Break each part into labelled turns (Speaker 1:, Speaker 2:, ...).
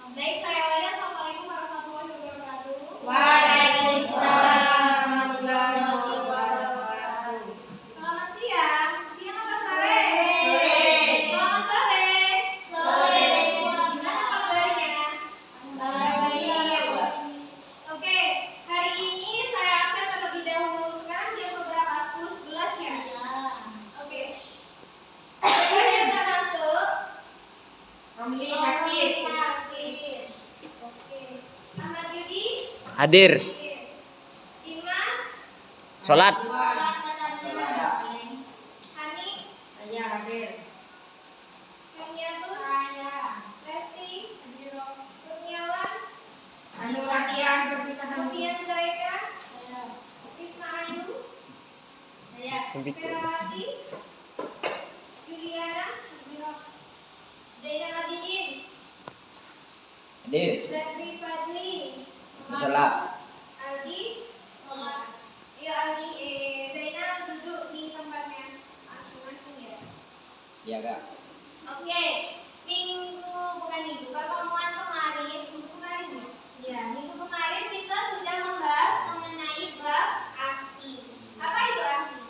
Speaker 1: Baik, saya awali. Assalamualaikum warahmatullahi wabarakatuh.
Speaker 2: Waalaikumsalam warahmatullahi wabarakatuh.
Speaker 1: Selamat siang. Siang atau sore?
Speaker 2: Sore.
Speaker 1: Selamat sore.
Speaker 2: Sore.
Speaker 1: Gimana kabarnya?
Speaker 2: Baik.
Speaker 1: Oke, hari ini saya absen terlebih dahulu. Sekarang jam berapa? 10.11 ya? Oke. Siapa yang nggak masuk?
Speaker 2: Romli sakit.
Speaker 1: Oke. Ahmad Yudi?
Speaker 3: Hadir.
Speaker 1: Oke. Dimas?
Speaker 3: Sholat.
Speaker 1: Hani?
Speaker 2: Saya hadir.
Speaker 1: Kamiatus? Lesti? Kurniawan?
Speaker 2: Anu latihan perpisahan.
Speaker 1: Novian Zaika? Risma Ayu? Ferawati? Juliana? Zainal Abidin?
Speaker 3: Hadir.
Speaker 1: Zakri Fadli?
Speaker 3: Sholat.
Speaker 1: Aldi? Iya Aldi. Zainal duduk di tempatnya masing-masing ya.
Speaker 3: Iya kak.
Speaker 1: Oke, pertemuan kemarin, minggu kemarin ya? Iya, minggu kemarin kita sudah membahas mengenai bab ASI. Apa itu ASI?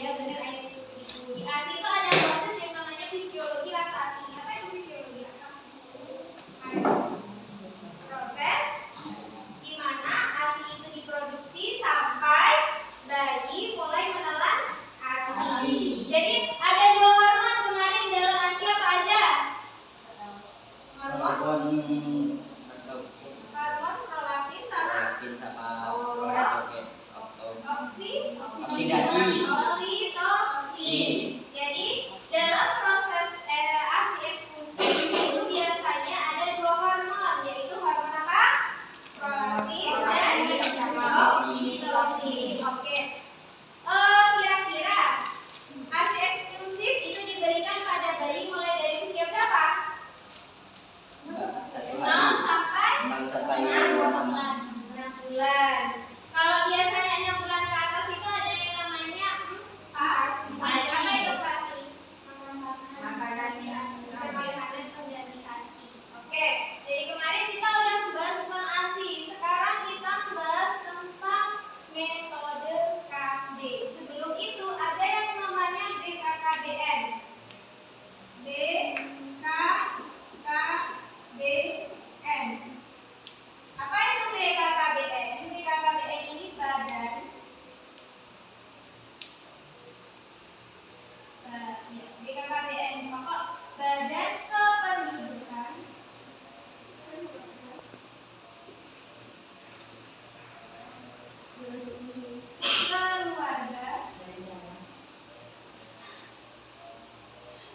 Speaker 1: Iya benar, air susu itu. Di ASI itu ada proses yang namanya fisiologi laktasi. Apa itu fisiologi laktasi? Proses di mana ASI itu diproduksi sampai bayi mulai menelan ASI. Jadi ada dua hormon kemarin dalam ASI apa aja? Hormon prolaktin sama
Speaker 3: Oksidasi.
Speaker 1: oksitoksin. Jadi dalam proses ASI eksklusif itu biasanya ada dua hormon, yaitu hormon apa? Prolaktin dan oksitoksin. Oke. Kira-kira ASI eksklusif itu diberikan pada bayi mulai dari usia berapa? 0 sampai 6 bulan. Kalau biasanya 6 bulan ke atas itu ada yang namanya ASI. Apa itu ASI? Makanan pengganti ASI. Oke, jadi kemarin kita udah membahas tentang ASI. Sekarang kita membahas tentang metode KB. Sebelum itu ada yang namanya BKKBN. BKKBN. Apa itu BKKBN? BKKBN ini BKKBN pokok Badan Kependudukan Keluarga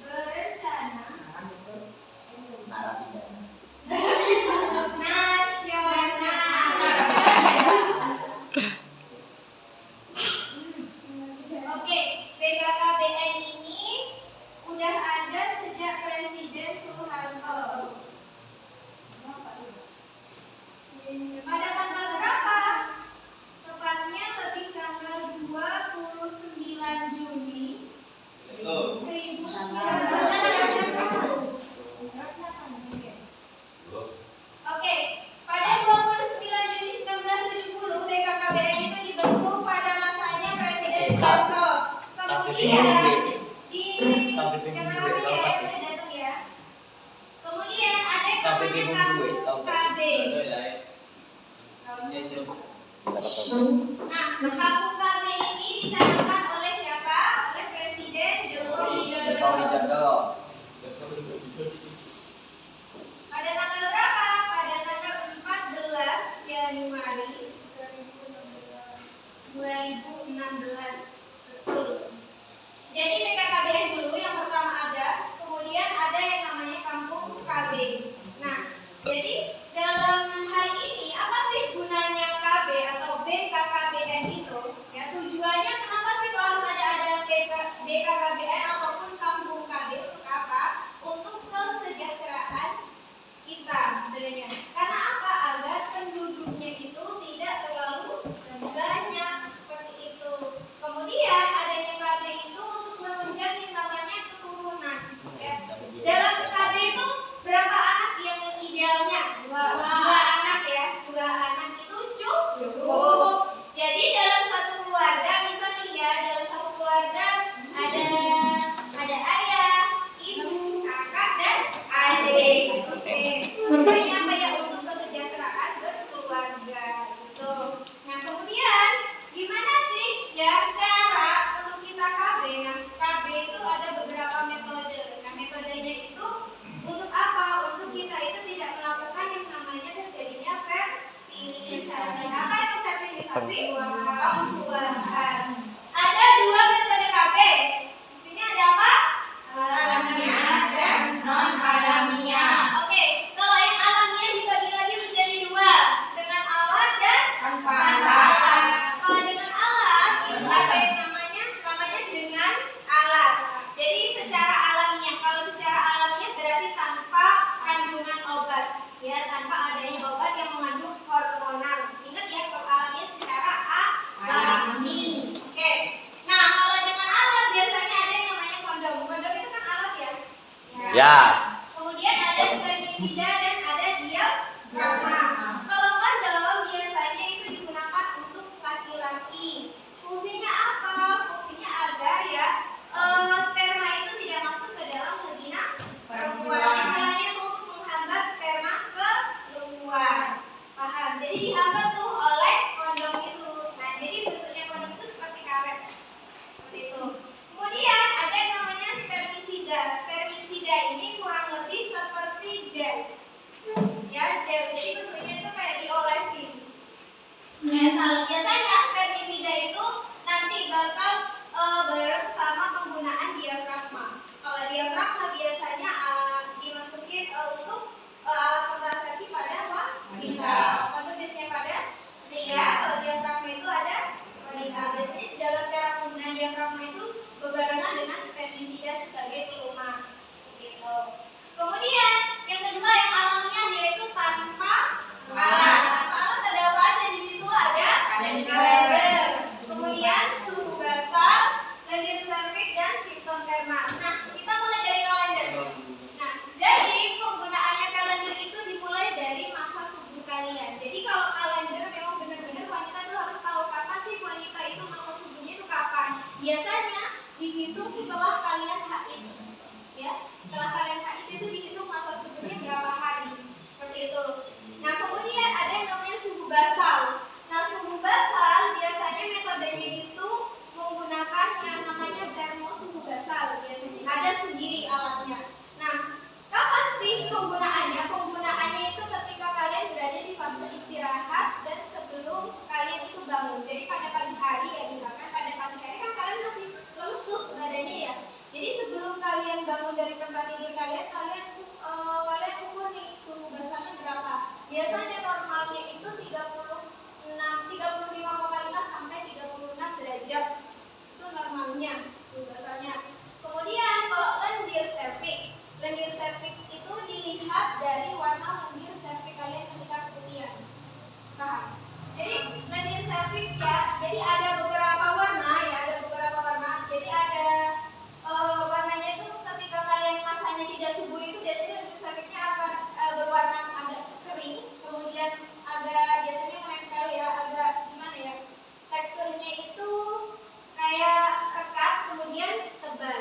Speaker 1: Berencana Oke, BKKBN ini udah ada sejak Presiden Soeharto. Pada tanggal berapa? Tepatnya lebih tanggal 29 Juni 1970. Oke, pada 29 Juni 1970 BKKBN itu dibentuk pada masanya Presiden Soeharto. Kemudian jangan rapi ya, udah datang ya. Kemudian ada yang namanya Kampung KB. Nah, Kampung KB ini dicanangkan oleh siapa? Oleh Presiden Joko Widodo. Pada tanggal berapa? Pada tanggal 14 Januari 2016. Betul. Jadi BKKBN dulu yang pertama ada, kemudian ada yang namanya Kampung KB. Nah, jadi dalam hal ini apa sih gunanya KB atau BKKBN itu? Ya, tujuannya kenapa sih kalau harus ada BKKBN ataupun Kampung KB untuk apa? Untuk kesejahteraan kita sebenarnya. Karena apa? Agar penduduknya itu tidak terlalu banyak seperti itu. Kemudian adanya KB itu untuk menunjang yang namanya ketua pembuahan. Ada dua metode KB. Isinya ada apa? Alamiah dan
Speaker 2: non alamiah.
Speaker 1: Oke, kalau yang alamiah dibagi lagi menjadi dua, dengan alat dan
Speaker 2: Tanpa
Speaker 1: tanpa
Speaker 2: alat.
Speaker 1: alat. Kalau dengan alat itu ada yang namanya dengan alat. Jadi secara alamiah, kalau secara alamiah berarti tanpa kandungan obat, ya, tanpa adanya obat yang mengandung hormonal. Ingat ya, kalau alamiah secara alami. Oke. Nah, kalau dengan alat biasanya ada yang namanya kondom. Kondom itu kan alat ya.
Speaker 3: Ya.
Speaker 1: Kemudian ada spermisida dan ada diafragma. Kalau kondom biasanya itu digunakan untuk laki-laki. Fungsinya apa? Fungsinya agar ya sperma itu tidak masuk ke dalam vagina perempuan. Istilahnya itu untuk menghambat sperma keluar. Paham? Jadi dihambat tuh oleh kondom itu. Nah, jadi bentuknya kondom itu seperti karet. Seperti itu. Kemudian ada yang namanya spermisida. Spermisida ini kurang lebih seperti gel. Ya, gel. Jadi bentuknya itu kayak diolesin. Biasanya spermisida itu nanti bakal bareng sama penggunaan diafragma. Kalau diafragma biasanya dimasukin untuk alat kontrasepsi pada wanita. Kalau biasanya pada pria, kalau diafragma itu ada wanita. Biasanya di dalam cara penggunaan diafragma itu berbarengan dengan spermisida sebagai pelumas. Gitu. Kemudian yang kedua yang alamiah yaitu tanpa alat. Tanpa alat ada apa aja di situ? Ada kalender. Kemudian suhu basal, lendir serviks dan simptom termal. Nah, kita mulai dari kalender. Nah, jadi penggunaannya kalender itu dimulai dari masa subur kalian. Jadi kalau kalender memang benar-benar wanita tuh harus tahu kapan sih wanita itu masa suburnya itu kapan. Biasanya dihitung setelah kalian haid. Ya, setelah kalian haid itu dihitung masa suburnya berapa hari. Seperti itu. Nah, kemudian ada yang namanya suhu basal. Nah, suhu basal biasanya metodenya itu menggunakan yang namanya termosuhu basal. Biasanya ada sendiri alatnya. Nah, kapan sih penggunaannya? Penggunaannya itu ketika kalian berada di fase istirahat dan sebelum kalian itu bangun. Jadi pada pagi hari ya, misalkan pada pagi hari kan kalian masih lemes tuh badannya ya. Jadi sebelum kalian bangun dari tempat tidur kalian, kalian ukur nih suhu basalnya berapa. Biasanya normalnya itu 35,5 sampai 36 derajat. Itu normalnya suhu basalnya. Kemudian kalau lendir serviks. Lendir serviks itu dilihat dari warna lendir serviks kalian ketika keputihan. Paham? Jadi lendir serviks ya, jadi ada beberapa warna ya, ada beberapa warna. Jadi ada warnanya itu ketika kalian masanya tidak subur itu biasanya lendir serviksnya akan berwarna agak kering, kemudian agak biasanya menempel ya, agak gimana ya, teksturnya itu kayak rekat kemudian tebal.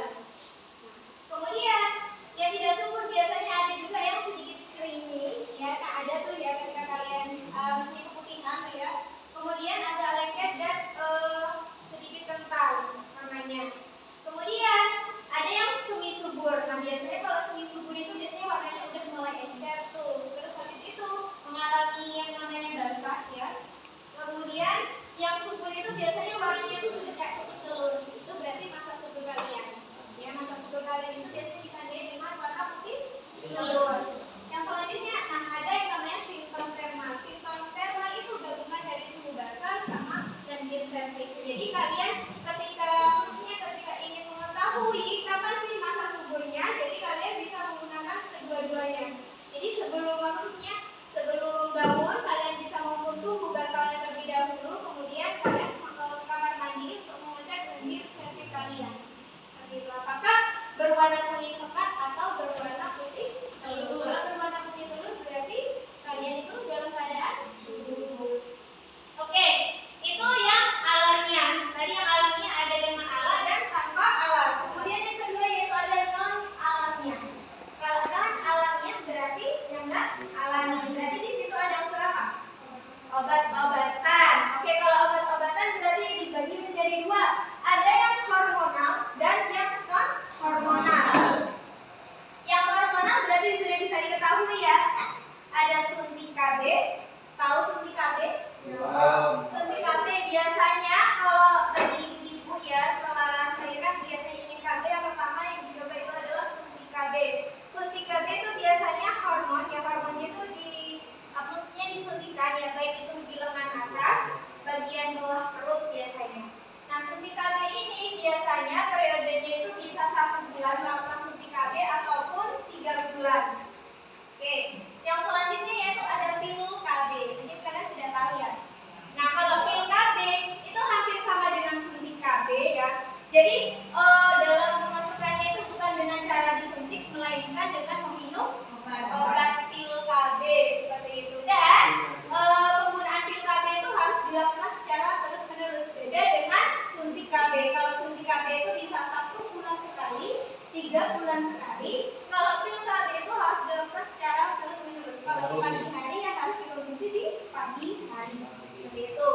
Speaker 1: melainkan dengan meminum obat pil KB seperti itu. Dan penggunaan pil KB itu harus dilakukan secara terus-menerus. Beda dengan suntik KB. Kalau suntik KB itu bisa 1 bulan sekali, 3 bulan sekali. Kalau pil KB itu harus dilakukan secara terus-menerus. Kalau di pagi hari ya harus dikonsumsi di pagi hari seperti itu.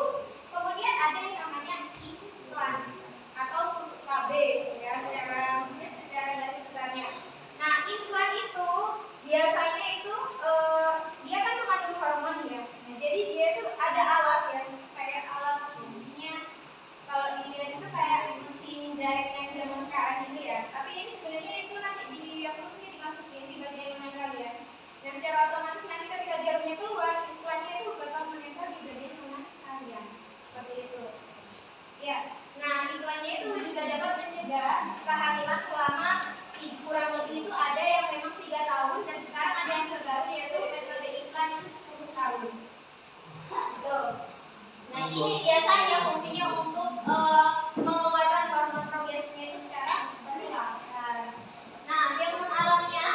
Speaker 1: Kemudian ada yang namanya implan atau susu KB ya, maksudnya secara garis besarnya. Nah, implan itu biasanya itu dia kan mengandung hormon ya. Nah, jadi dia itu ada alat ya, kayak alat fungsinya kalau dilihat itu kayak mesin jahit yang zaman sekarang gitu ya. Tapi ini sebenarnya itu nanti maksudnya dimasukin di bagian lengan kalian. Dan secara otomatis nanti ketika jarumnya keluar, implannya itu bakal menempel di bagian lengan kalian. Seperti itu. Ya. Nah, implannya itu juga dapat mencegah kehamilan selama kurang lebih itu ada yang memang 3 tahun dan sekarang ada yang terbaru yaitu metode implan itu 10 tahun. Tuh. Nah, ini biasanya fungsinya untuk mengeluarkan hormon progestinya itu secara bertahap. Nah, yang non alaminya,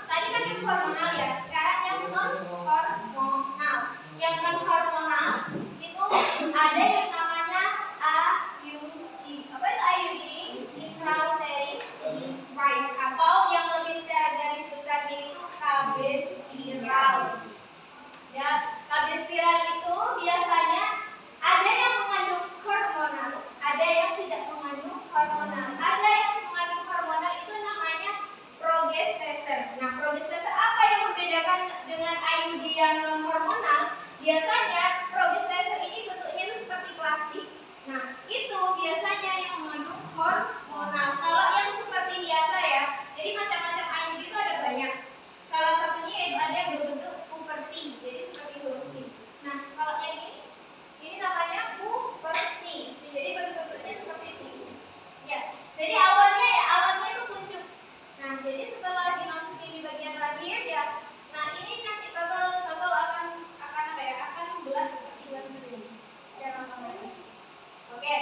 Speaker 1: tadi kan yang hormonal ya, sekarang yang non hormonal. Yang non hormonal itu ada yang namanya IUD. Apa itu IUD? Intrauterine device, atau yang lebih secara garis besarnya itu KB spiral. Ya, KB spiral itu biasanya ada yang mengandung hormonal, ada yang tidak mengandung hormonal. Ada yang mengandung hormonal itu namanya progesteser. Nah, progesteser apa yang membedakan dengan IUD yang non hormonal? Biasanya progesteser ini bentuknya itu seperti plastik. Nah, itu biasanya yang mengandung hormonal. Kalau yang seperti biasa ya, jadi macam-macam IUD itu ada banyak. Salah satunya yaitu ada yang berbentuk puberti, jadi seperti huruf T. Nah, kalau yang ini namanya puberti, jadi bentuknya seperti T. Ya, jadi awalnya itu kuncup. Nah, jadi setelah dimasukin di bagian lahir ya, nah ini nanti bakal akan apa ya? Akan membelah seperti gelas ini secara otomatis. Oke,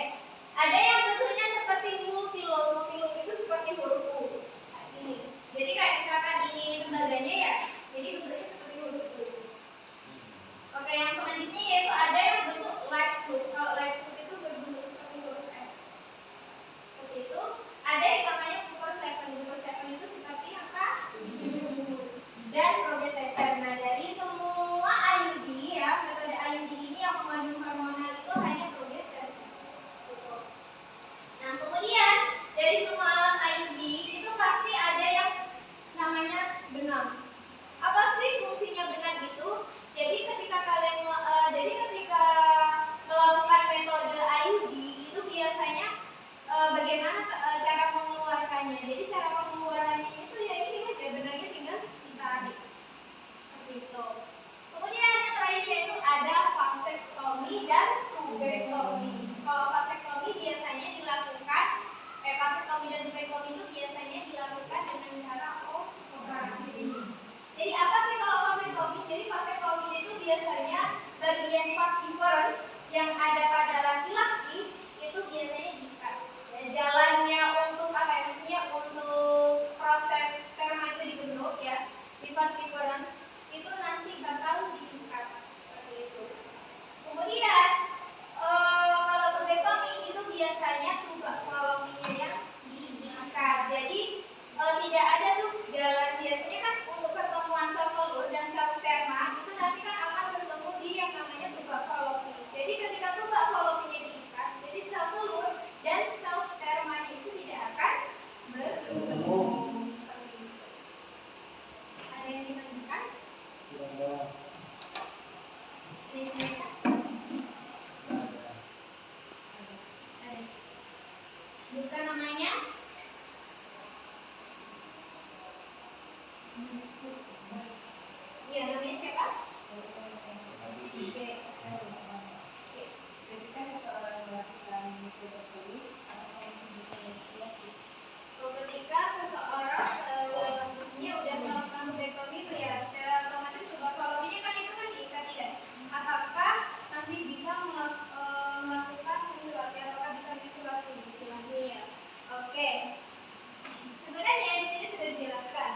Speaker 1: ada yang bentuknya seperti multilot itu seperti huruf U. Nah, ini. Jadi kayak misalkan ini lembaganya ya, jadi bentuknya seperti huruf U. Oke, yang selanjutnya yaitu ada yang bentuk Lexfoot. Kalau Lexfoot itu berbentuk seperti huruf S. Seperti itu. Ada yang namanya Cooper 7 itu seperti apa? Dan progesteser. Nah, dari semua IUD ya, metode IUD ini yang mengandung hormonal itu hanya progesteser. Nah, kemudian dari semua alat IUD itu pasti ada yang namanya benang. Apa sih fungsinya benang itu? Jadi ketika melakukan metode IUD itu biasanya bagaimana cara mengeluarkannya. Jadi cara pengeluarannya itu ya ini aja, benangnya tinggal ditarik seperti itu. Kemudian yang terakhir yaitu ada vasektomi dan tubektomi. Kalau vasektomi biasanya dilakukan, vasektomi dan tubektomi itu biasanya dilakukan dengan cara operasi. Jadi apa sih kalau vasektomi? Jadi vasektomi itu biasanya bagian vas deferens yang ada pada laki-laki itu biasanya diikat. Ya, jalannya untuk apa ya? Maksudnya untuk proses sperma itu dibentuk ya di vas deferens itu nanti bakal diikat seperti itu. Kemudian kalau tubektomi itu biasanya tubak kolominya yang diikat. Jadi tidak ada tuh jalan, biasanya kan untuk pertemuan sel telur dan sel sperma itu nanti kan akan bertemu di yang namanya tubak kolomi. Jadi ketika tubak kolominya diikat, jadi sel telur dan sel sperma itu tidak akan bertemu. Seperti itu. Ada yang ditanyakan? Sebutkan namanya. Iya, namanya siapa?
Speaker 2: Ketika seseorang melakukan tubektomi, apakah itu bisa diisolasi?
Speaker 1: Ketika seseorang maksudnya udah melakukan tubektomi itu ya secara otomatis tubak kolominya kan itu kan diikat ya. Apakah masih bisa melakukan isolasi? Apakah bisa isolasi istilahnya ya? Oke. Sebenarnya di sini sudah dijelaskan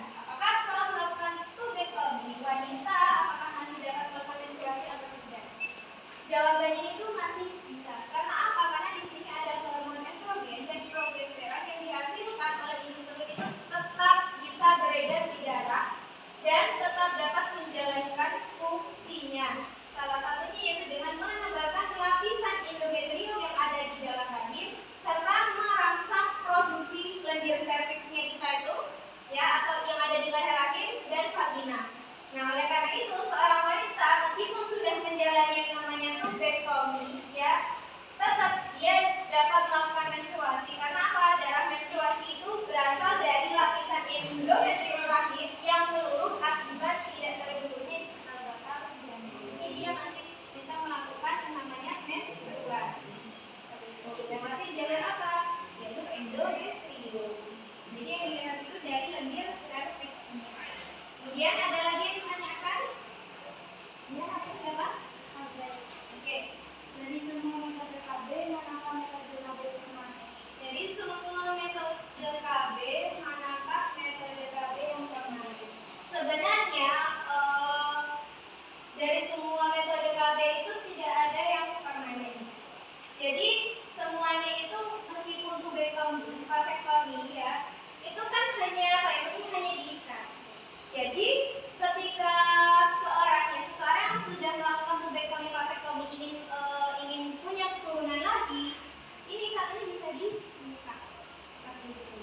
Speaker 1: Nah, oleh karena itu seorang wanita meskipun sudah menjalani yang namanya tubektomi, ya, tetap dia dapat melakukan menstruasi. Karena apa? Darah menstruasi itu berasal dari lapisan endometrium rahim yang meluruh akibat tidak terbentuknya cikal bakal janin. Jadi dia masih bisa melakukan yang namanya menstruasi. Seperti itu. Melewati jalur apa? Jalur endometrium. Jadi yang dilihat itu dari lendir serviksnya. Kemudian ada lagi yang ditanyakan? Ya, apa siapa? Oke.
Speaker 2: Dari semua metode KB, manakah metode KB permanen?
Speaker 1: Jadi semua metode KB, manakah metode KB yang permanen? Sebenarnya dari semua metode KB itu tidak ada yang permanen. Jadi semuanya itu meskipun tubektomi, vasektomi, ya, itu kan hanya apa ya? Maksudnya hanya diikat. Jadi ketika seseorang yang sudah melakukan tubektomi, vasektomi ingin punya keturunan lagi, ini katanya bisa dibuka seperti itu.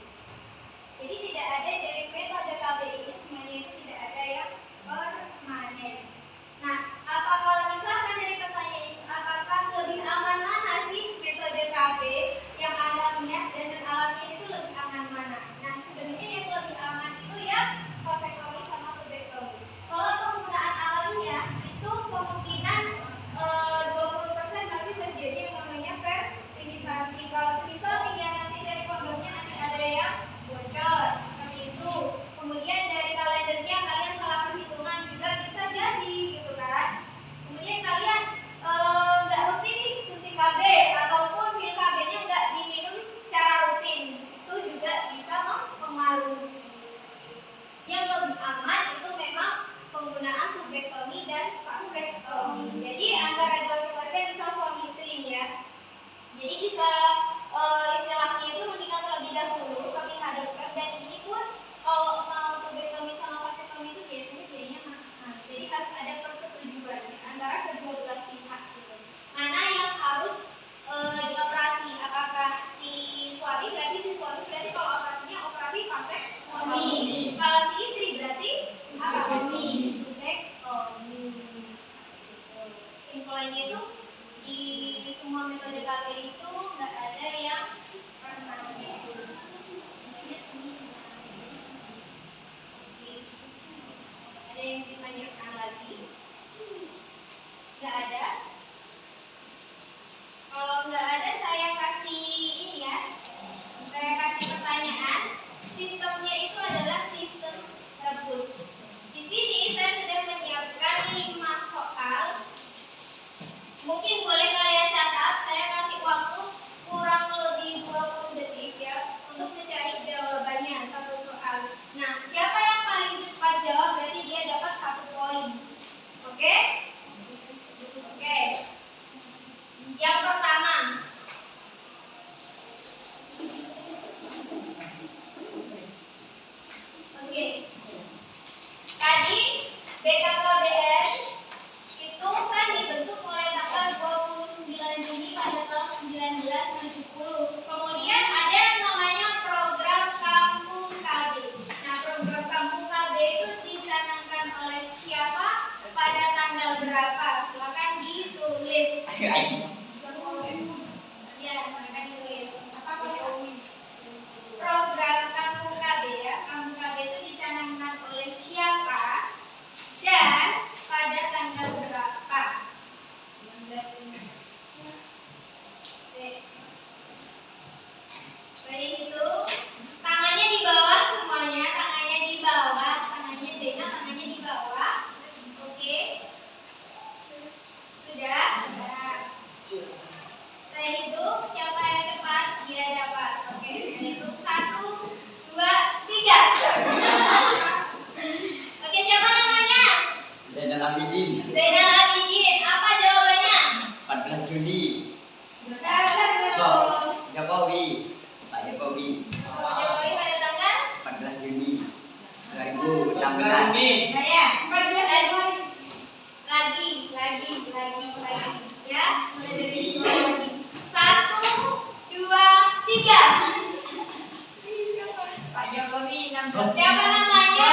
Speaker 1: Jadi tidak ada dari metode KB ini semuanya itu tidak ada yang permanen. Nah, kalau misalkan dari pertanyaan itu, apakah lebih aman mana sih metode KB yang alamnya dan alamnya itu lebih aman mana? Nah, sebenarnya yang lebih aman itu ya vasektomi sama tubektomi. Kalau penggunaan alamnya itu kemungkinan 20% masih terjadi yang namanya fertilisasi. Kalau semisal tinggal nanti dari kondomnya nanti ada yang bocor seperti itu. Kemudian dari kalendernya kalian salah perhitungan juga bisa jadi gitu kan. Kemudian kalian nggak rutin nih suntik KB ataupun pil KB-nya nggak diminum secara rutin, itu juga bisa mempengaruhi. Yang lebih aman itu memang penggunaan tubektomi dan vasektomi. Jadi antara dua keluarga bisa suami istri ini ya. Jadi bisa istilahnya itu menikah terlebih dahulu ke pihak dokter, dan ini pun kalau mau tubektomi sama vasektomi itu biasanya biayanya mahal. Jadi harus ada persetujuan antara kedua belah pihak gitu. Mana yang harus dioperasi? Apakah si suami berarti kalau operasinya operasi vasektomi. Kalau si istri berarti apa? Tubektomi. Simpelnya itu di semua metode KB itu nggak ada yang permanen. Semuanya semi. Ada yang ditanyakan lagi? Nggak ada. Kalau nggak ada, saya kasih ini ya. Saya kasih pertanyaan. Sistemnya itu adalah sistem rebut. Di sini saya sudah menyiapkan 5 soal. Mungkin boleh kalian catat. Saya kasih waktu kurang lebih 20 detik ya untuk mencari jawabannya satu soal. Nah, siapa yang paling cepat jawab berarti dia dapat 1 poin. Oke? Oke. Yang pertama. Oke. Tadi BKKBN itu kan dibentuk mulai tanggal 29 Juni pada tahun 1970. Kemudian ada yang namanya program Kampung KB. Nah, program Kampung KB itu dicanangkan oleh siapa? Pada tanggal berapa? Silakan ditulis. Ya, silakan ditulis. Program Kampung KB ya. Kampung KB itu dicanangkan oleh siapa? Dan pada tanggal berapa? Saya itu tangannya di bawah semuanya, tangannya di bawah, tangannya Zainal, tangannya di bawah. Oke. Sudah? Saya hitung, siapa yang cepat dia dapat. Oke, saya hitung 1, 2, 3. Oke, siapa namanya?
Speaker 3: Zainal Abidin.
Speaker 1: Zainal Abidin. Apa jawabannya?
Speaker 3: 14 Juni. Jokowi. Pak Jokowi.
Speaker 1: Jokowi pada tanggal
Speaker 3: 14 Juni 2016.
Speaker 1: ya. Lagi. Ya, mulai dari lagi. 1, 2, 3.
Speaker 2: Pak Jokowi 16.
Speaker 1: Siapa namanya?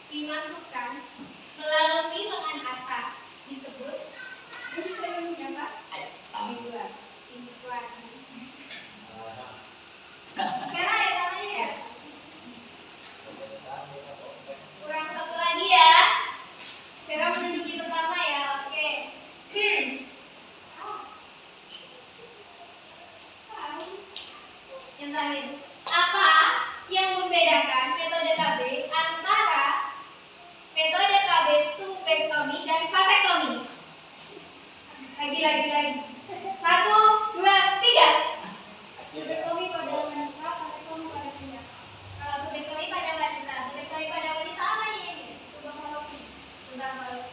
Speaker 1: dimasukkan melalui lengan atas disebut apa? Imbuhan. Vera ya namanya ya. Kurang satu lagi ya. Vera menduduki pertama ya. Oke. Yang terakhir, apa yang membedakan metode KB antara metode KB tubektomi dan vasektomi? Lagi. 1, 2, 3.
Speaker 2: Tubektomi pada wanita, vasektomi pada pria.
Speaker 1: Kalau tubektomi pada wanita, tubektomi pada wanita apa ini? Tubang balok.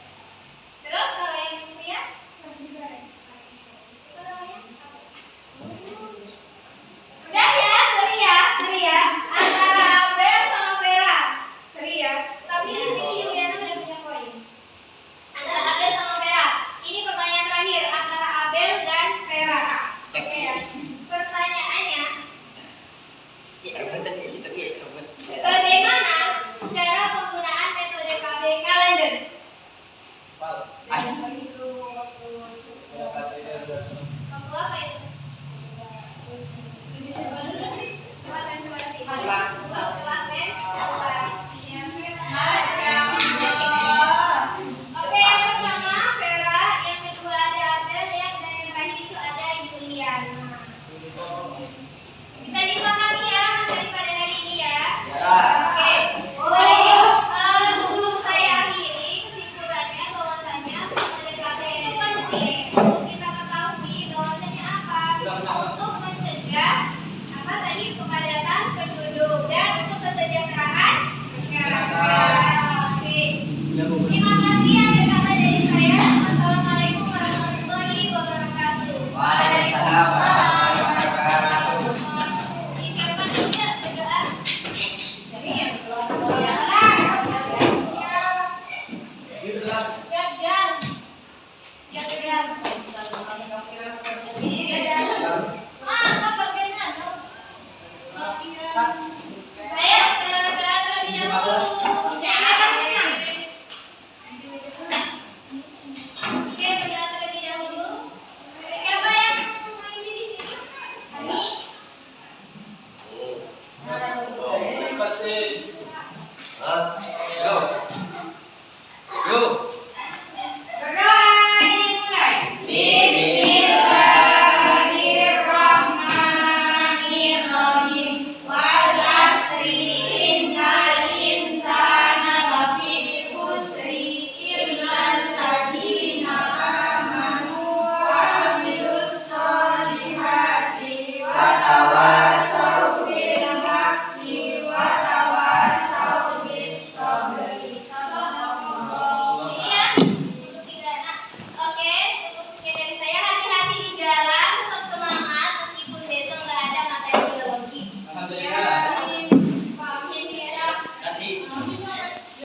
Speaker 1: Terus kalau yang pria? Apa namanya? Udah ya, seri ya. Antara Abel sama Vera. Seri ya. Tapi di sini Yuliana udah punya poin. Antara Abel sama Vera. Ini pertanyaan terakhir antara Abel dan Vera. Oke ya. Pertanyaannya,
Speaker 3: Ya, betul di situ ya, betul.
Speaker 1: bagaimana cara penggunaan metode KB kalender?
Speaker 3: Ay,
Speaker 1: Waktu apa itu? Setelah menstruasi. Setelah menstruasi. Oke, yang pertama Vera, yang kedua ada Abel, yang dan yang terakhir itu ada Yuliana. Bisa dipahami ya materi pada hari ini ya.
Speaker 3: ya.
Speaker 1: Oke. Baik, sebelum saya akhiri kesimpulannya bahwasanya metode KB itu penting untuk kita ketahui bahwasanya apa? Untuk mencegah apa tadi kepadatan penduduk dan untuk kesejahteraan masyarakat. Oke. Terima kasih akhir kata dari saya. Wassalamualaikum warahmatullahi wabarakatuh.
Speaker 3: Waalaikumsalam warahmatullahi wabarakatuh.
Speaker 1: Disiapkan dulu ya berdoa. Saya berdoa terlebih dahulu.